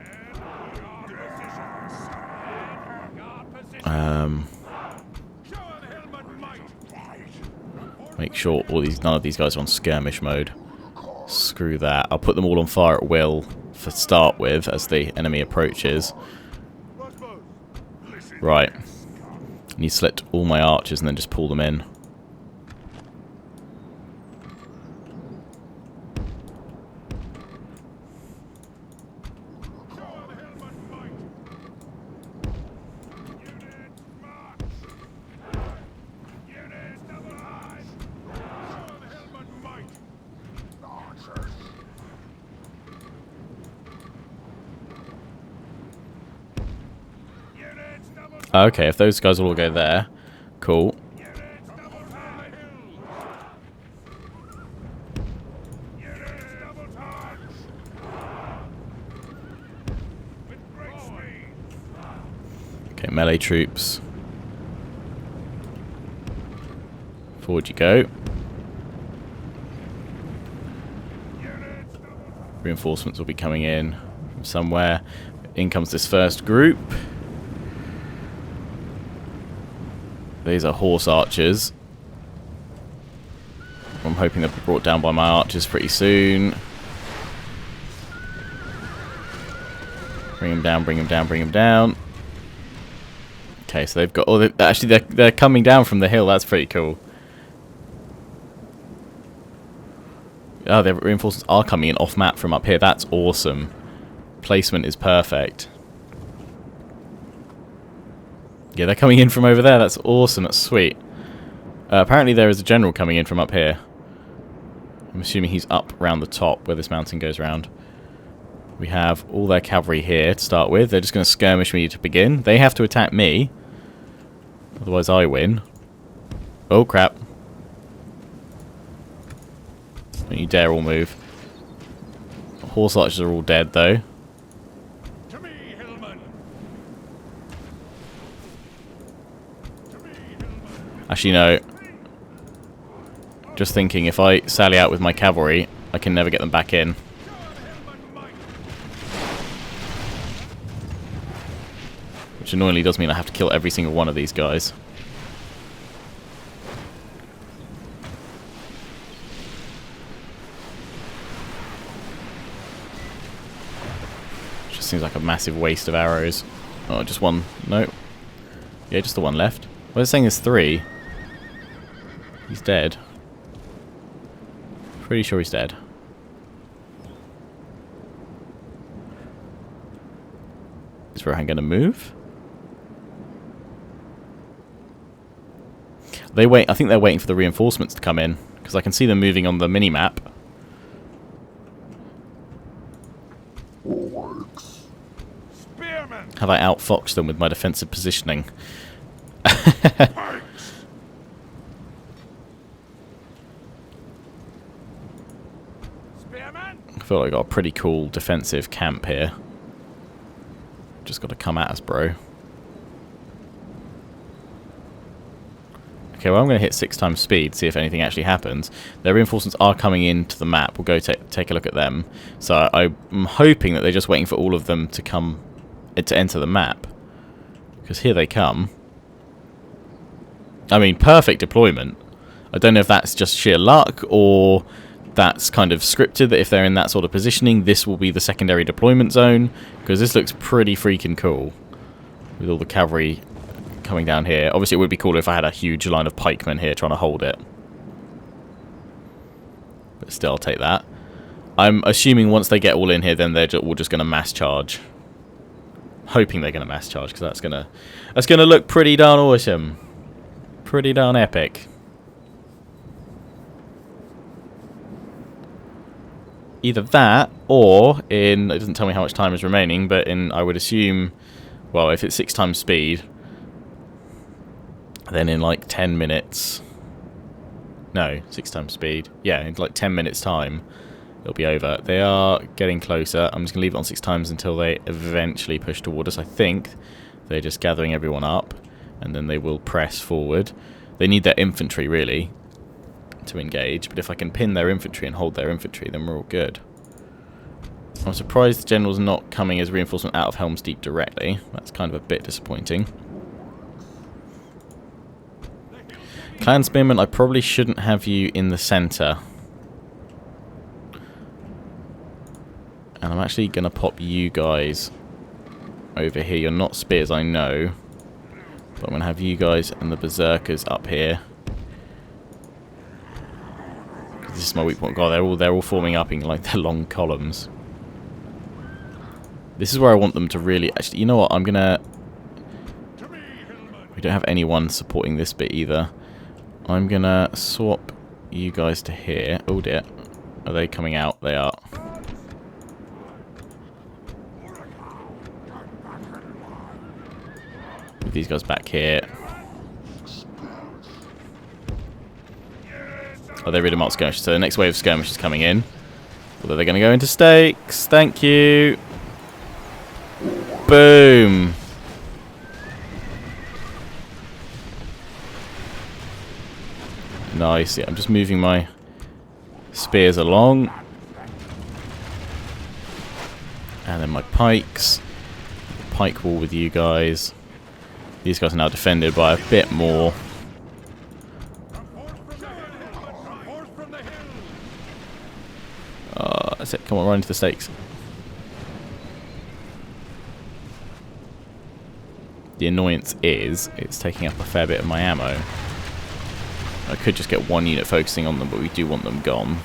Make sure none of these guys are on skirmish mode. Screw that. I'll put them all on fire at will to start with as the enemy approaches. Right. I need to select all my archers and then just pull them in. Okay, if those guys will all go there, cool. Okay, melee troops. Forward you go. Reinforcements will be coming in from somewhere. In comes this first group. These are horse archers. I'm hoping they'll be brought down by my archers pretty soon. Bring them down, bring them down, bring them down. Okay, so they've got... Oh, actually, they're coming down from the hill. That's pretty cool. Oh, the reinforcements are coming in off-map from up here. That's awesome. Placement is perfect. Yeah, they're coming in from over there. That's awesome. That's sweet. Apparently there is a general coming in from up here. I'm assuming he's up round the top where this mountain goes round. We have all their cavalry here to start with. They're just going to skirmish me to begin. They have to attack me. Otherwise I win. Oh, crap. Don't you dare all move. Horse archers are all dead, though. Actually, no. Just thinking, if I sally out with my cavalry, I can never get them back in. Which annoyingly does mean I have to kill every single one of these guys. Just seems like a massive waste of arrows. Oh, just one. No. Yeah, just the one left. Well, they're saying there's 3. He's dead. Pretty sure he's dead. Is Rohan going to move? They wait. I think they're waiting for the reinforcements to come in because I can see them moving on the mini map. Have I outfoxed them with my defensive positioning? I feel like I got a pretty cool defensive camp here. Just got to come at us, bro. Okay, well I'm going to hit 6 times speed, see if anything actually happens. Their reinforcements are coming into the map. We'll go take a look at them. So I'm hoping that they're just waiting for all of them to come to enter the map. Because here they come. I mean, perfect deployment. I don't know if that's just sheer luck or that's kind of scripted, that if they're in that sort of positioning, this will be the secondary deployment zone, because this looks pretty freaking cool with all the cavalry coming down here. Obviously, it would be cooler if I had a huge line of pikemen here trying to hold it. But still, I'll take that. I'm assuming once they get all in here, then they're all just going to mass charge. Hoping they're going to mass charge, because that's going to look pretty darn awesome. Pretty darn epic. Either that, or in... It doesn't tell me how much time is remaining, but in... I would assume... Well, if it's 6 times speed, then in like 10 minutes... No, 6 times speed. Yeah, in like 10 minutes time, it'll be over. They are getting closer. I'm just going to leave it on 6 times until they eventually push toward us. I think they're just gathering everyone up, and then they will press forward. They need their infantry, really, to engage, but if I can pin their infantry and hold their infantry, then we're all good. I'm surprised the general's not coming as reinforcement out of Helm's Deep directly. That's kind of a bit disappointing. Clan Spearman, I probably shouldn't have you in the centre. And I'm actually going to pop you guys over here. You're not spears, I know. But I'm going to have you guys and the berserkers up here. This is my weak point. God, they're all forming up in like their long columns. This is where I want them to really... Actually, you know what? I'm going to... We don't have anyone supporting this bit either. I'm going to swap you guys to here. Oh dear. Are they coming out? They are. Move these guys back here. Oh, they're rid of marked skirmishers. So the next wave of skirmishers coming in. Although they're going to go into stakes. Thank you. Boom. Nice. Yeah, I'm just moving my spears along. And then my pikes. Pike wall with you guys. These guys are now defended by a bit more. That's it. Come on, run into the stakes. The annoyance is it's taking up a fair bit of my ammo. I could just get one unit focusing on them, but we do want them gone.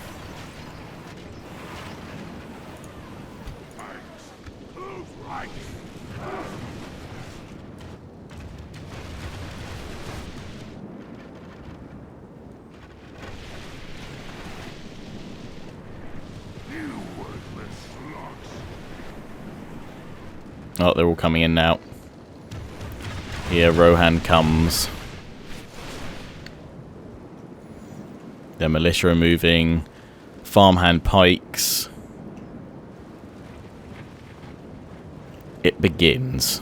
Oh, they're all coming in now. Here, Rohan comes. Their militia are moving. Farmhand pikes. It begins.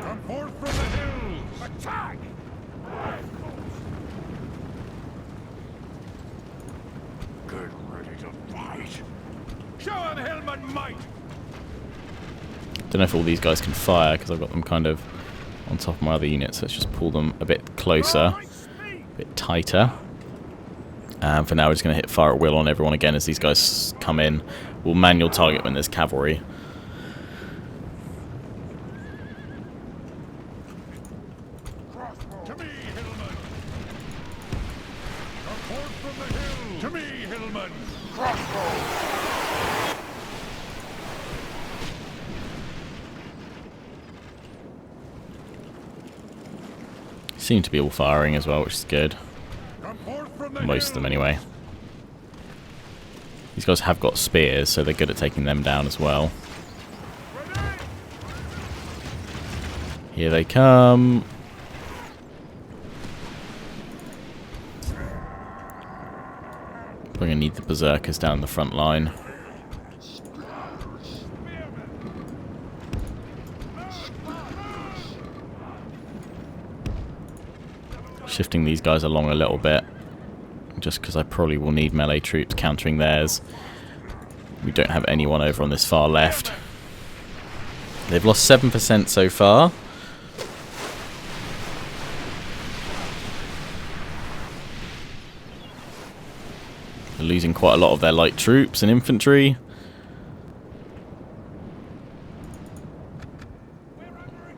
Come forth from the hills! Attack! Get ready to fight! Show them Helm and might! Don't know if all these guys can fire because I've got them kind of on top of my other units. Let's just pull them a bit closer, a bit tighter. For now, we're just going to hit fire at will on everyone again as these guys come in. We'll manual target when there's cavalry. To me, Hillman! Come forth from the hills! To me, Hillman! Crossbow! Seem to be all firing as well, which is good. Come forth from the Most of them anyway. These guys have got spears, so they're good at taking them down as well. Here they come. We're going to need the berserkers down the front line. Shifting these guys along a little bit, just because I probably will need melee troops countering theirs. We don't have anyone over on this far left. They've lost 7% so far. They're losing quite a lot of their light troops and infantry.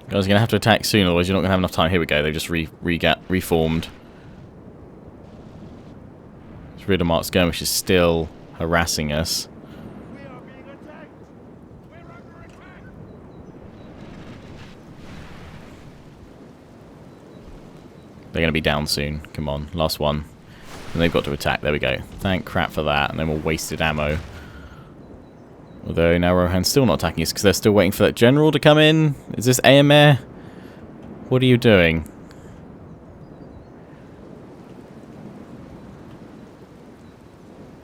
Guys are going to have to attack soon, otherwise you're not going to have enough time. Here we go, they just reformed. This Rid of marked skirmish is still harassing us. We are being attacked. We're under attack. They're going to be down soon. Come on, last one. And they've got to attack. There we go. Thank crap for that. And then we're wasted ammo. Although now Rohan's still not attacking us because they're still waiting for that general to come in. Is this AMR? What are you doing?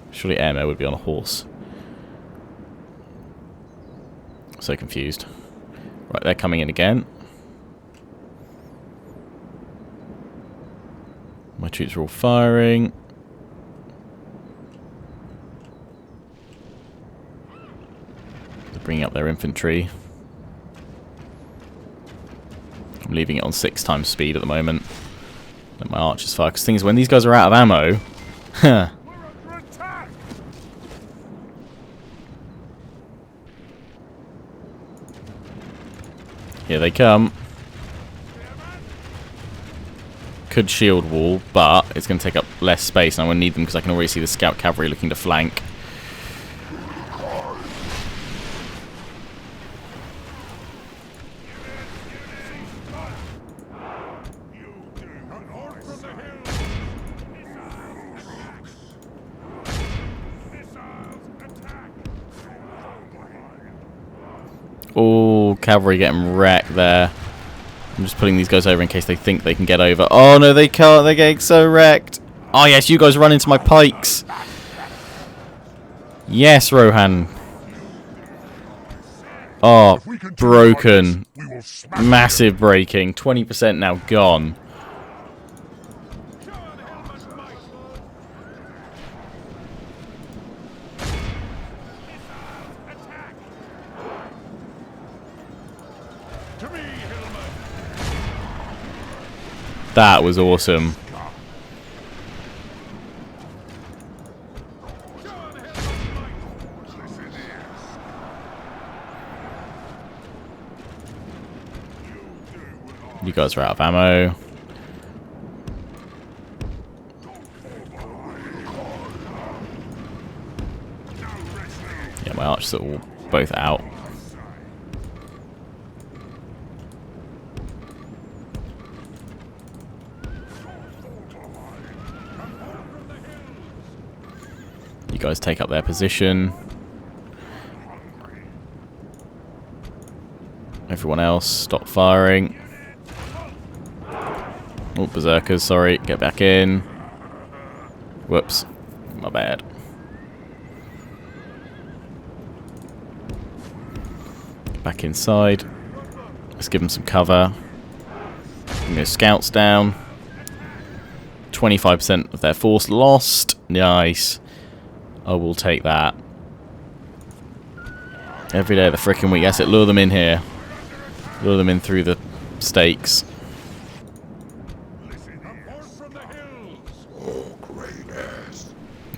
Surely AMR would be on a horse. So confused. Right, they're coming in again. My troops are all firing. They're bringing up their infantry. I'm leaving it on 6 times speed at the moment. Let my archers fire. Because the thing is, when these guys are out of ammo... Here they come. Could shield wall, but it's going to take up less space, and I'm going to need them because I can already see the scout cavalry looking to flank. Oh, cavalry getting wrecked there. I'm just putting these guys over in case they think they can get over. Oh no, they can't. They're getting so wrecked. Oh yes, you guys run into my pikes. Yes, Rohan. Oh, broken. Massive breaking. 20% now gone. That was awesome. You guys are out of ammo. Yeah, my archers are all both out. You guys take up their position. Everyone else, stop firing. Oh, berserkers, sorry. Get back in. Whoops. My bad. Back inside. Let's give them some cover. Bring those scouts down. 25% of their force lost. Nice. I will take that. Every day of the frickin' week. Yes, it lure them in here. Lure them in through the stakes.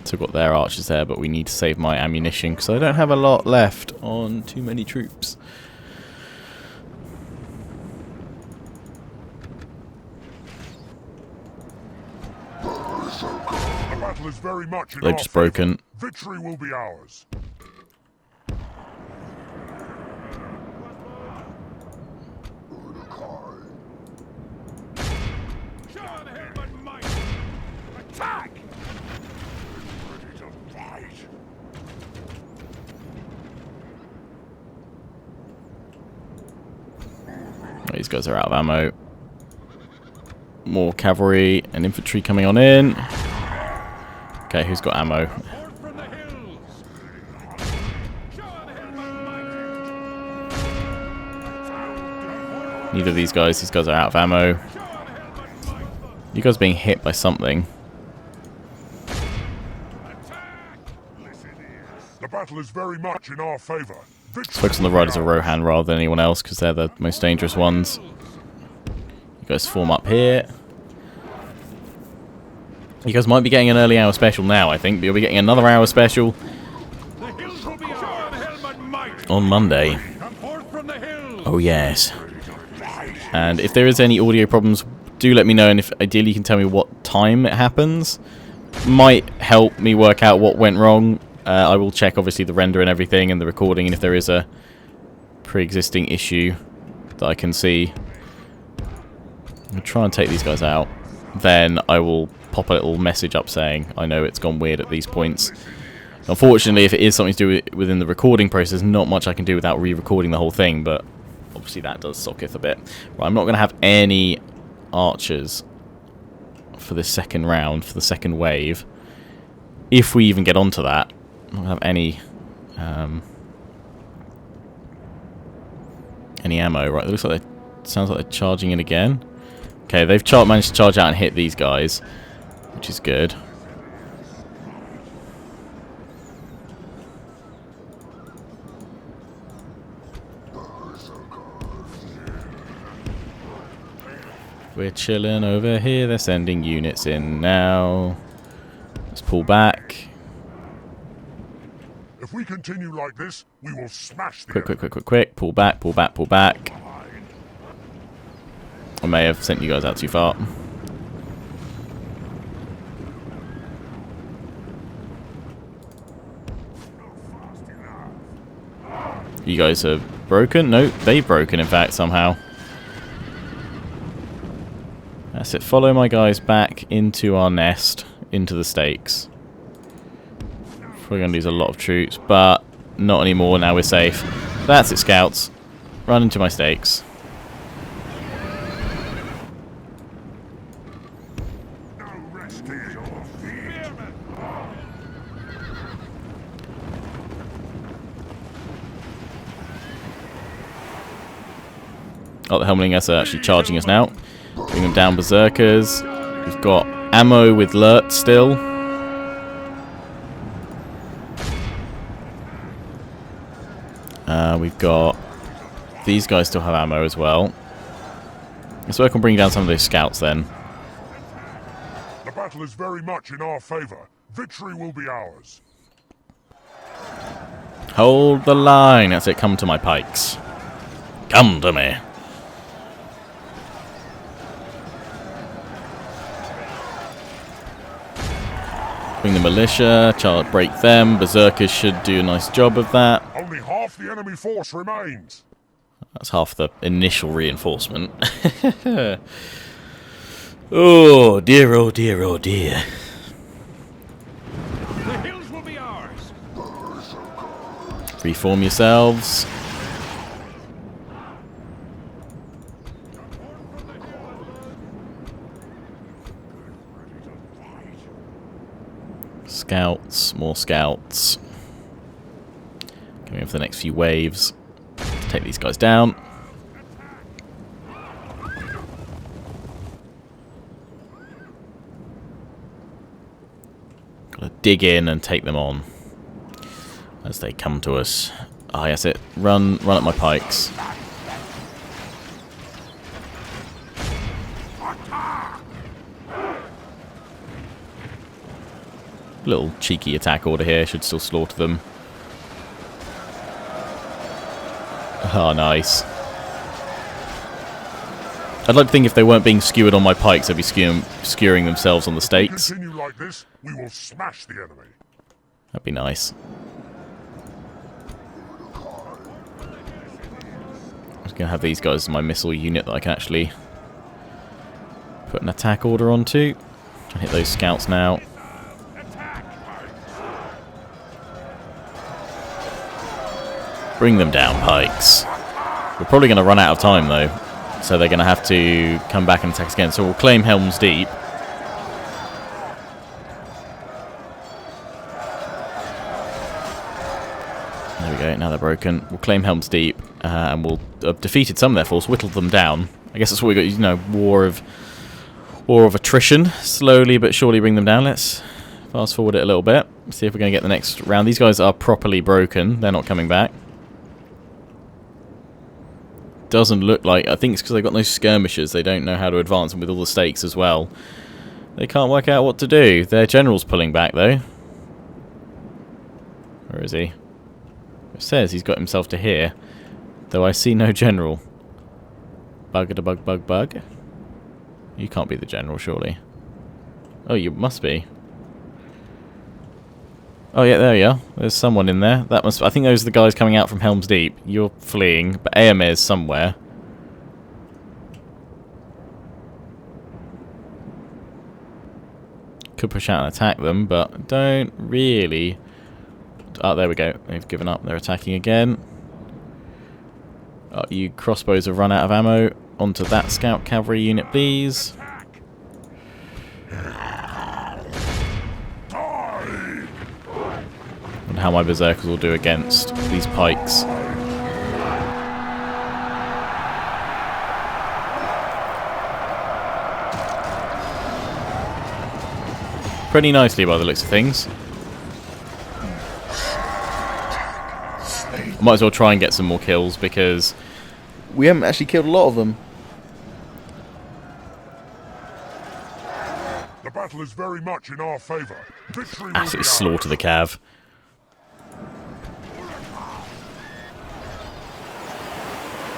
So I've got their archers there, but we need to save my ammunition because I don't have a lot left on too many troops. The battle is very much in They've our just favor. broken. Victory will be ours. Attack! Ready to fight. These guys are out of ammo. More cavalry and infantry coming on in. Okay, who's got ammo? From the hills! Neither of these guys are out of ammo. You guys being hit by something. The battle is very much in our favor. Let's focus on the riders of Rohan rather than anyone else because they're the most dangerous ones. You guys form up here. You guys might be getting an early hour special now, I think, but you'll be getting another hour special The hills will be ours! Helm and might! on Monday. Come forth from the hills! Oh yes. And if there is any audio problems, do let me know, and if ideally you can tell me what time it happens. Might help me work out what went wrong. I will check obviously the render and everything and the recording, and if there is a pre-existing issue that I can see. I'm going to try and take these guys out. Then I will pop a little message up saying I know it's gone weird at these points. Unfortunately, if it is something to do within the recording process, not much I can do without re-recording the whole thing, but obviously that does socket a bit. Right, I'm not going to have any archers for this second round, for the second wave. If we even get onto that, I don't have any ammo. Right, it looks like sounds like they're charging in again. Okay, they've managed to charge out and hit these guys. which is good. We're chilling over here. They're sending units in now. Let's pull back. If we continue like this, we will smash the Quick. Pull back. I may have sent you guys out too far. You guys are broken? No, they've broken, in fact, somehow. That's it. Follow my guys back into our nest, into the stakes. We're going to lose a lot of troops, but not anymore. Now we're safe. That's it, scouts. Run into my stakes. Oh, the Helmlingers are actually charging us now. Bring them down, berserkers. We've got ammo with Lurt still. We've got... These guys still have ammo as well. Let's work on bringing down some of those scouts then. The battle is very much in our favor. Victory will be ours. Hold the line. That's it. Come to my pikes. Come to me. Bring the militia, break them. Berserkers should do a nice job of that. Only half the enemy force remains. That's half the initial reinforcement. Oh dear, oh dear, oh dear. The hills will be ours. Reform yourselves. Scouts, more scouts. Coming in for the next few waves. Let's take these guys down. Gotta dig in and take them on as they come to us. Ah, yes, it. Run at my pikes. Little cheeky attack order here, should still slaughter them. Ah, nice. I'd like to think if they weren't being skewered on my pikes, they'd be skewering themselves on the stakes. If we continue like this, we will smash the enemy. That'd be nice. I'm just going to have these guys as my missile unit that I can actually put an attack order onto. Try and hit those scouts now. Bring them down, pikes. We're probably going to run out of time, though. So they're going to have to come back and attack us again. So we'll claim Helm's Deep. There we go. Now they're broken. We'll claim Helm's Deep. And we'll have defeated some of their force, whittled them down. I guess that's what we got, you know, war of attrition. Slowly but surely bring them down. Let's fast forward it a little bit. See if we're going to get the next round. These guys are properly broken. They're not coming back. Doesn't look like... I think it's because they've got no skirmishers. They don't know how to advance, and with all the stakes as well. They can't work out what to do. Their general's pulling back, though. Where is he? It says he's got himself to here. Though I see no general. Bug. You can't be the general, surely. Oh, you must be. Oh yeah, there you are. There's someone in there. That must. I think those are the guys coming out from Helm's Deep. You're fleeing, but Eomer's somewhere. Could push out and attack them, but don't really. Oh, there we go. They've given up. They're attacking again. Oh, you crossbows have run out of ammo. Onto that scout cavalry unit, please. And how my berserkers will do against these pikes. pretty nicely by the looks of things. I might as well try and get some more kills because we haven't actually killed a lot of them. The battle is very much in our favour. Victory will Absolutely be slaughter the cav.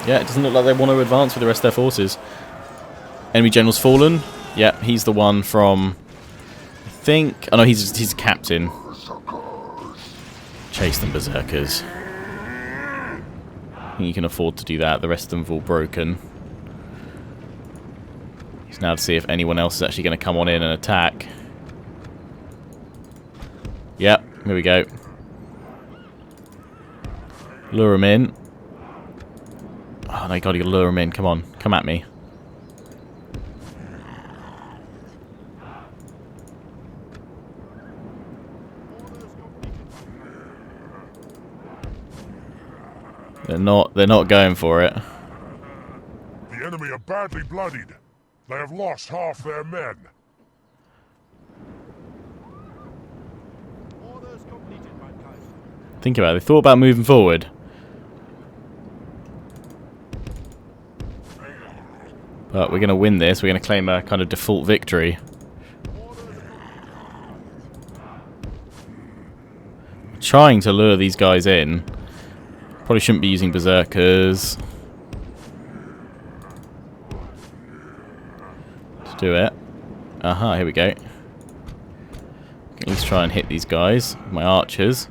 Yeah, it doesn't look like they want to advance with the rest of their forces. Enemy general's fallen. Yeah, he's the one from... I think... Oh no, he's captain. Chase them, berserkers. I think you can afford to do that. The rest of them have all broken. It's now to see if anyone else is actually going to come on in and attack. Yep, here we go. Lure him in. Oh my god, you gotta lure him in. Come on, come at me. They're not going for it. The enemy are badly bloodied. They have lost half their men. Orders completed, mankind. Think about it. They thought about moving forward. But we're going to win this. We're going to claim a kind of default victory. Trying to lure these guys in. Probably shouldn't be using berserkers. Let's do it. Aha, here we go. Let's try and hit these guys. My archers.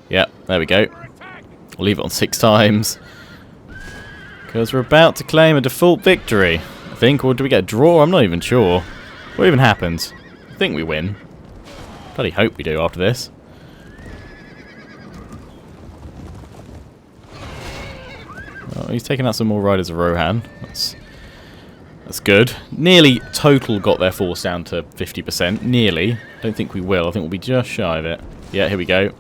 Yep, there we go. I'll leave it on 6 times. Because we're about to claim a default victory, I think. Or do we get a draw? I'm not even sure. What even happens? I think we win. Bloody hope we do after this. Oh, he's taking out some more riders of Rohan. That's good. Nearly total got their force down to 50%. Nearly. Don't think we will. I think we'll be just shy of it. Yeah, here we go.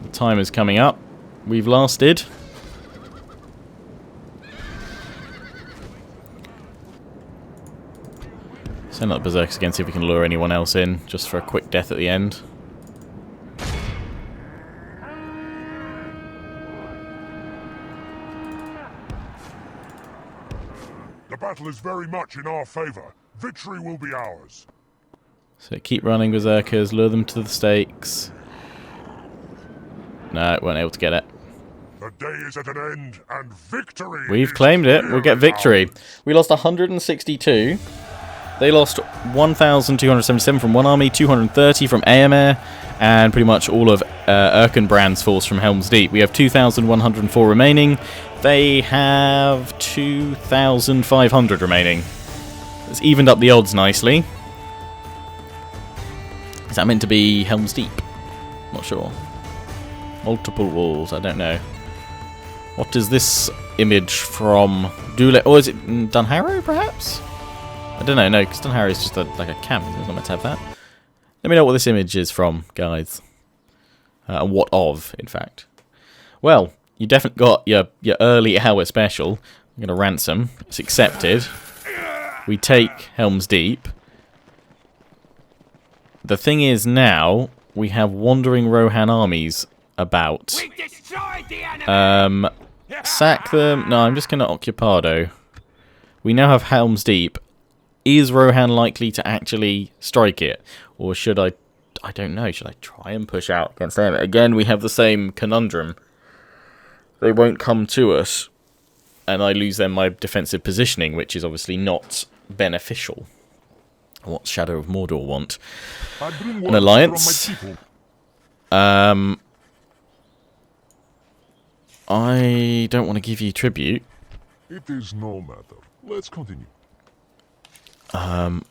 The time is coming up. We've lasted. Send out the berserkers again, see if we can lure anyone else in, just for a quick death at the end. The battle is very much in our favour. Victory will be ours. So keep running, berserkers, lure them to the stakes. No, weren't able to get it. The day is at an end, and victory. We've claimed it. We'll get victory. We lost 162. They lost 1,277 from one army, 230 from Aemir, and pretty much all of Erkenbrand's force from Helm's Deep. We have 2,104 remaining. They have 2,500 remaining. It's evened up the odds nicely. Is that meant to be Helm's Deep? Not sure. Multiple walls, I don't know. What is this image from? Or is it Dunharrow, perhaps? I don't know, no, because Dunharrow is just like a camp. It's not meant to have that. Let me know what this image is from, guys. And what of, in fact. Well, you definitely got your early hour special. I'm going to ransom. It's accepted. We take Helm's Deep. The thing is now, we have wandering Rohan armies about. Sack them. No, I'm just going to Occupado. We now have Helm's Deep. Is Rohan likely to actually strike it? Or should I don't know, should I try and push out against them? Again, we have the same conundrum. They won't come to us, and I lose then my defensive positioning, which is obviously not beneficial. What's Shadow of Mordor want? An alliance? I don't want to give you tribute. It is no matter. Let's continue.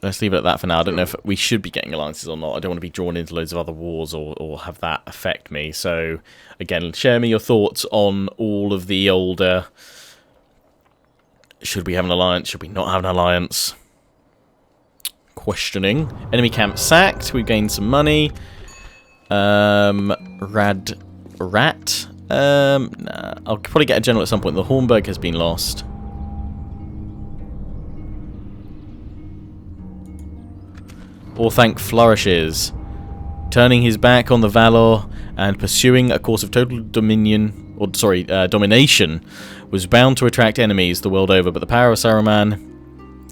Let's leave it at that for now. I don't know if we should be getting alliances or not. I don't want to be drawn into loads of other wars or have that affect me. So, again, share me your thoughts on all of the older... Should we have an alliance? Should we not have an alliance? Questioning. Enemy camp sacked. We've gained some money. Rat. Nah. I'll probably get a general at some point. The Hornburg has been lost. Orthanc flourishes, turning his back on the Valor and pursuing a course of total domination, was bound to attract enemies the world over, but the power of Saruman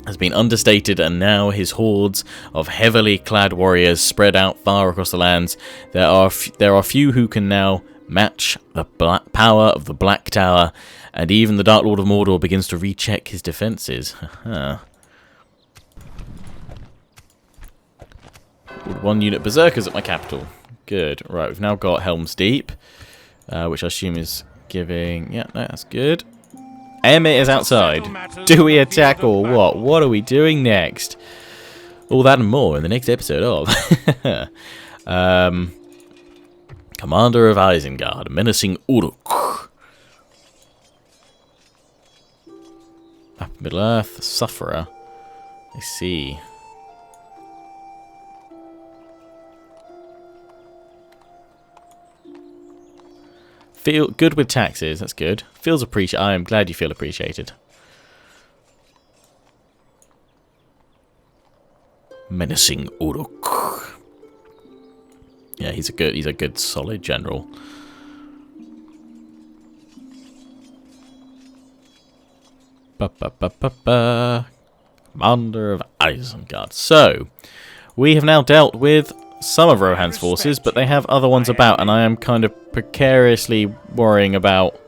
has been understated, and now his hordes of heavily clad warriors spread out far across the lands. There are few who can now match the power of the Black Tower, and even the Dark Lord of Mordor begins to recheck his defences. One unit berserkers at my capital. Good. Right, we've now got Helm's Deep, which I assume is giving... Yeah, no, that's good. Emmett is outside. Do we attack or what? What are we doing next? All that and more in the next episode of... Commander of Isengard, menacing Uruk. Map of Middle-earth, Sufferer. I see. Feel good with taxes, that's good. Feels appreciated. I am glad you feel appreciated. Menacing Uruk. Yeah, he's a good solid general. Commander of Isengard. So, we have now dealt with some of Rohan's forces, but they have other ones about, and I am kind of precariously worrying about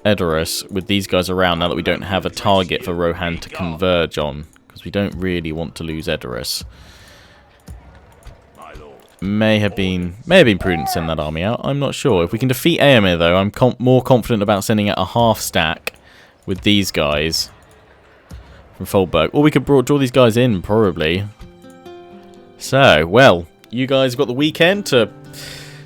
Edoras with these guys around now that we don't have a target for Rohan to converge on, because we don't really want to lose Edoras. May have been prudent to send that army out. I'm not sure. If we can defeat Éomer, though, I'm more confident about sending out a half stack with these guys from Foldberg. Or we could draw these guys in, probably. So, well, you guys have got the weekend to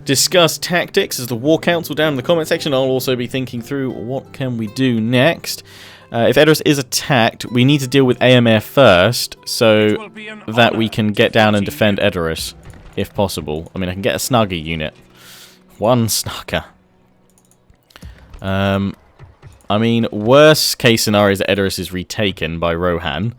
discuss tactics as the War Council down in the comment section. I'll also be thinking through what can we do next. If Edoras is attacked, we need to deal with Éomer first so that we can get down and defend Edoras, if possible. I mean, I can get a snugger unit. One snugger. I mean, worst case scenario is that Edoras is retaken by Rohan,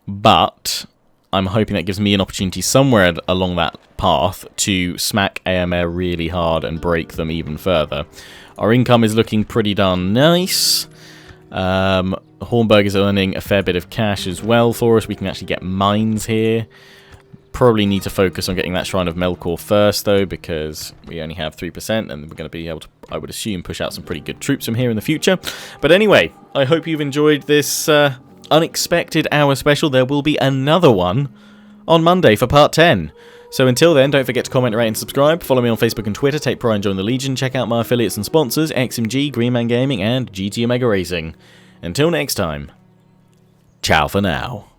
but I'm hoping that gives me an opportunity somewhere along that path to smack Éomer really hard and break them even further. Our income is looking pretty darn nice. Hornburg is earning a fair bit of cash as well for us. We can actually get mines here. Probably need to focus on getting that Shrine of Melkor first, though, because we only have 3%, and we're going to be able to, I would assume, push out some pretty good troops from here in the future. But anyway, I hope you've enjoyed this unexpected hour special. There will be another one on Monday for part 10. So until then, don't forget to comment, rate, and subscribe. Follow me on Facebook and Twitter. Take pride and join the Legion. Check out my affiliates and sponsors, XMG, Greenman Gaming, and GT Omega Racing. Until next time, ciao for now.